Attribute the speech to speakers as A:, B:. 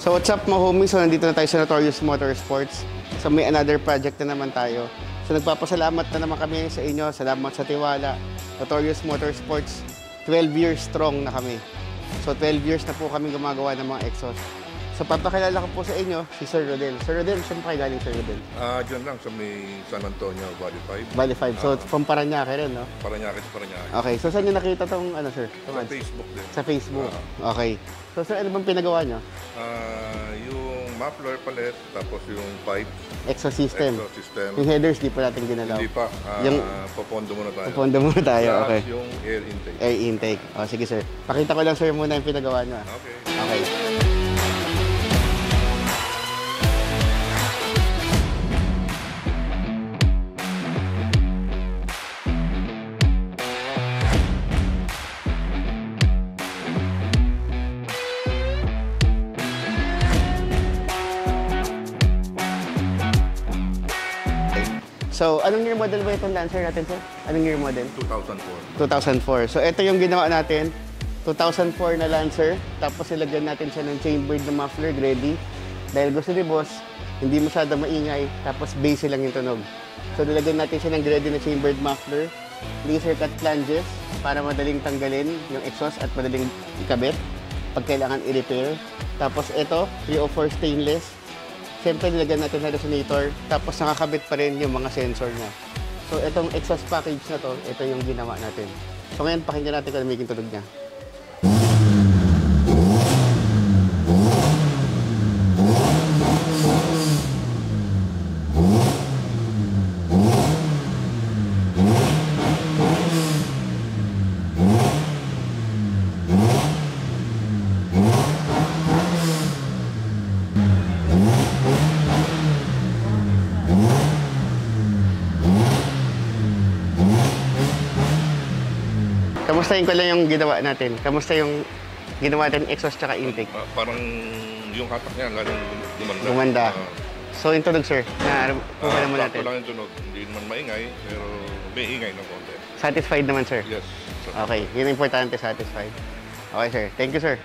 A: So what's up mga homies? So nandito na tayo sa Notorious Motorsports. So may another project na naman tayo. So nagpapasalamat na naman kami sa inyo. Salamat sa tiwala. Notorious Motorsports, 12 years strong na kami. So 12 years na po kami gumagawa ng mga exhaust. So papakilala ko po sa inyo si Sir Rodel. Sir Rodel, saan pa kayo galing Sir Rodel?
B: Diyan lang sa may San Antonio, Valley 5.
A: Valley 5. So from Parañaque rin, no?
B: Parañaque.
A: Okay. So saan nyo nakita tong ano sir?
B: Sa Facebook din.
A: Sa Facebook. Okay. So sir, ano bang pinagawa nyo?
B: Yung muffler palet, tapos yung pipe.
A: Exhaust system.
B: Exosystem.
A: Yung headers, di pa natin ginalaw.
B: Hindi pa.
A: Yung-
B: Popondo muna tayo.
A: Pupondo muna tayo,
B: Tapos
A: okay.
B: yung air intake.
A: Air intake. O, sige sir. Pakita ko lang sir muna yung pinagawa nyo.
B: Okay.
A: Okay. So, anong year model ba itong Lancer natin, sir? Anong year model?
B: 2004.
A: 2004. So, ito yung ginawa natin. 2004 na Lancer. Tapos, ilagyan natin siya ng chambered na muffler, ready. Dahil gusto ni boss, hindi masyado maingay. Tapos, base lang yung tunog. So, nilagyan natin siya ng ready na chambered muffler. Laser cut flanges para madaling tanggalin yung exhaust at madaling ikabit pag kailangan i-repair. Tapos, ito, 304 stainless. Siyempre, nilagyan natin ng resonator, tapos nakakabit pa rin yung mga sensor niya. So, itong exhaust package na to, ito yung ginawa natin. So, ngayon, pakinggan natin kung ano magiging tunog niya. Kamustahin ko lang yung ginawa natin. Kamusta yung ginawa natin exhaust tsaka intake?
B: Parang yung hatak niya galing gumanda.
A: Gumanda. So, yung tunog, sir, na kuha naman natin.
B: Sakto lang yung tunog. Hindi naman maingay, pero may ingay ng konti.
A: Satisfied naman, sir?
B: Yes.
A: Okay, yun ang importante, satisfied. Okay, sir. Thank you, sir.